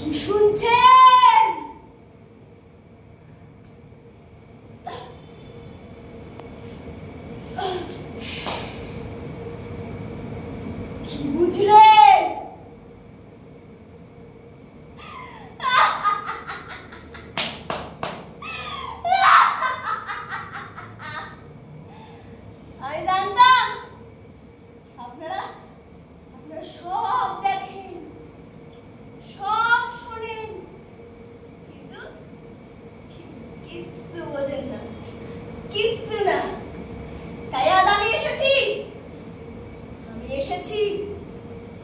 কি শুনছেন? কি বুঝলেন? আমি জানতাম আপনারা সব দেখেন, সব শোনেন, কিন্তু কিচ্ছু বোঝেন না, কিচ্ছু না। তাই আজ আমি এসেছি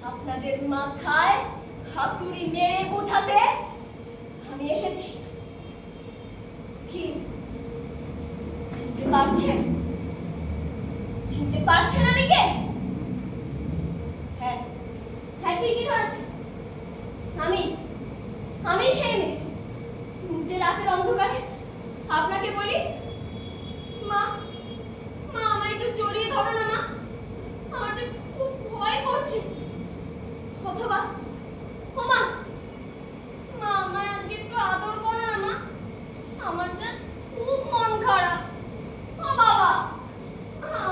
আপনাদের মাথায় হাতুড়ি মেরে বোঝাতে। আমি এসেছি। কি চিনতে পারছেন? চিনতে পারছেন আমি কে? হ্যাঁ হ্যাঁ, ঠিকই ধরেছেন। আমি সেই মেয়ে যে রাতের অন্ধকারে আপনাকে বলি, মা মা আমায় একটু জড়িয়ে ধরো না মা, আমার যে খুব ভয় করছে। অথবা ও মা মা আমায় আজকে একটু আদর করো না মা, আমার যে খুব মন খারাপ। ও বাবা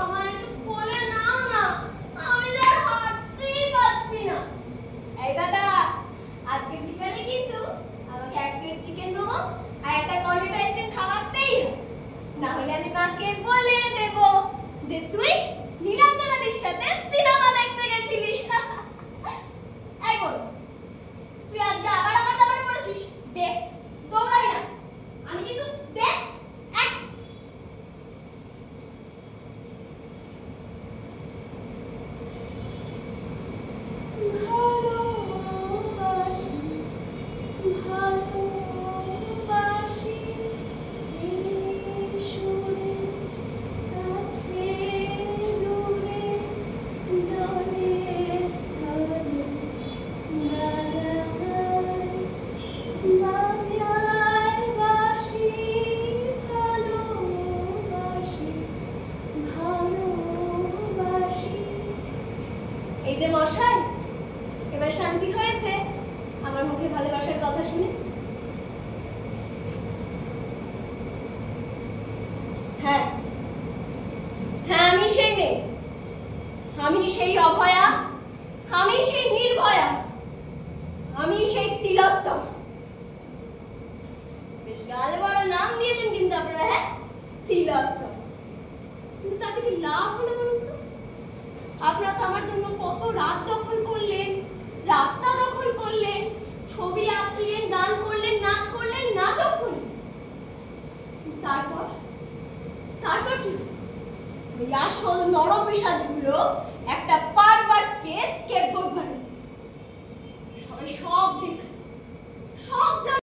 আমায় একটু কোলে নাও না, আমি আর হাঁটতেই পারছি না। এই দাদা, আজকে বিকালে কিন্তু আমাকে এক প্লেট চিকেন মোমো আর একটা কর্নেট আইসক্রিম খাওয়াতেই হবে, না হলে আমি মাকে বলে দেব যে তুই নীলাঞ্জনাদির সাথে সিনেমা দেখতে গেছিলিস। এই বল, তুই আজকে আবার আমার দাবারে পড়েছিস? দেখ, দৌড়াবি না, আমি কিন্তু দেখ এক ভালোবাসি সুরে কাছে দূরে জলে স্থলে বাজায় বাঁশি ভালোবাসি ভালোবাসি। এই যে মশাই, এবার শান্তি হয়েছে আমার মুখে ভালোবাসার কথা শুনে? হ্যাঁ হ্যাঁ, আমি সেই মেয়ে, আমি সেই অভয়া, আমি সেই নির্ভয়া, আমি সেই তিলোত্তম। বেশ গালে বড় নাম দিয়েছেন কিন্তু আপনারা, হ্যাঁ তিলোত্তম। কিন্তু তাতে কি লাভ হলো বলুন তো? আপনারা তো আমার জন্য কত রাত দখল করলেন, রাস্তা দখল করলেন, ছবি আঁকলেন, গান করলেন, নাচ করলেন, নাটক করলেন। তারপর কি? ওই আসল নরপিশাচগুলো একটা